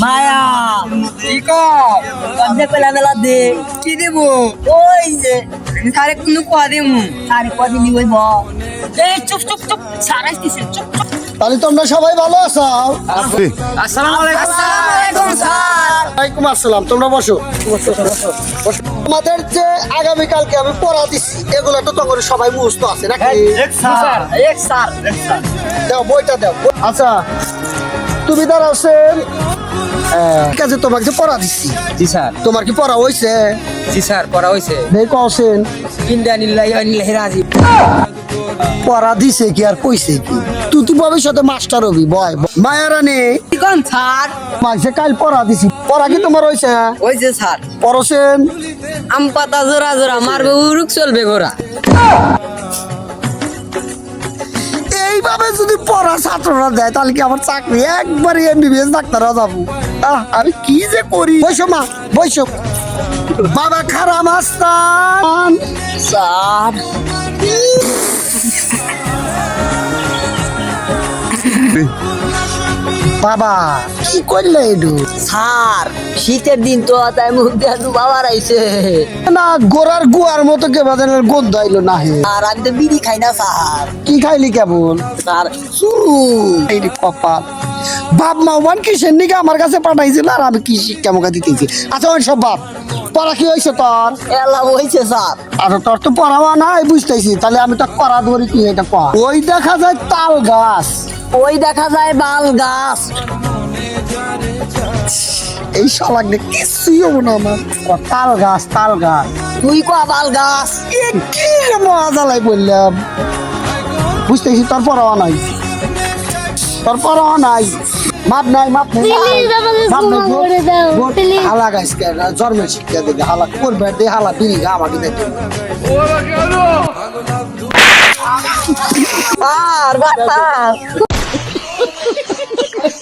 মায়া কি কবে পেলা মেলা দে কি দেব ওই যে সারে কোনো কোয়া দেবো সারে কোয়া দিবি ওই এই চুপ চুপ চুপ সারাই দিছে চুপ চুপ। তাহলে তোমরা সবাই ভালো আছো? আসসালামু আলাইকুম স্যার। ওয়ালাইকুম আসসালাম। তোমরা বসো বসো বসো বসো। তোমাদের যে আগামীকালকে আমি পড়া দিচ্ছি এগুলো তো তোমার সবাই মুখস্থ আছে নাকি? এক স্যার এক স্যার দাও বইটা দাও। আচ্ছা তুমি দাঁড়াওছেন ঠিক আছে, তোমাকে যে পড়া দিচ্ছি জি স্যার তোমার কি পড়া হয়েছে? জি স্যার পড়া হইছে দেখো আছেন ইন্ডিয়ানিল্লাহি ওয়া ইন্নাইহি রাজি পড়া দিছে কি আর কইছে কি? তুই তো ভবিষ্যতে মাস্টার হবি বয় মায়ারানি কি কোন স্যার মাঝে কাল পড়া দিছি পড়া কি তোমার হয়েছে? হইছে স্যার পড়ছেন আম পাতা জোড়া জোড়া মারবে উরুক চলবে ঘোড়া। এইভাবে যদি পড়া ছাত্ররা দেয় তাহলে কি আমার চাকরি একবারে এমবিবিএস ডাক্তাররা যাবো। আমি কি যে করি। বৈশো মা বৈশো বাবা খারাপ মাস্তান স্যার বাবা কি করলে এডু? স্যার শীতের দিন তো তাই মুখ দিয়ে বাবার আইছে না গোড়ার গুয়ার মতো কে বাজানের গন্ধ আইলো না হে। আর আমি তো বিড়ি খাই না স্যার কি খাইলি কেবল? স্যার শুরু এই রে কপাল। বাপ মা ওয়ান কিসের নিকে আমার কাছে পাঠাইছিল আর আমি কি শিক্ষা মুখা দিতেছি। আচ্ছা ওই সব বাপ পড়া কি হয়েছে তোর? এলা হইছে স্যার আর তোর তো পড়াওয়া নাই বুঝতেছি, তাহলে আমি তো করা ধরি কি এটা কর। ওই দেখা যায় তাল গাছ, ওই দেখা যায় বাল গাছ এই শালাক নে কিছুই হবো না আমার। ও তাল গাছ তাল গাছ তুই কয়া বাল গাছ এ কি রে মজালাই বললাম। বুঝতেছি তোর পড়াওয়া নাই, তোর পড়াওয়া নাই, মাপ নাই মাপ নাই মাপ নাই হালা গাছ কে জন্মের শিক্ষা দেখে হালা করবে দে হালা বিড়ি গা আমাকে দেখে আর বাতাস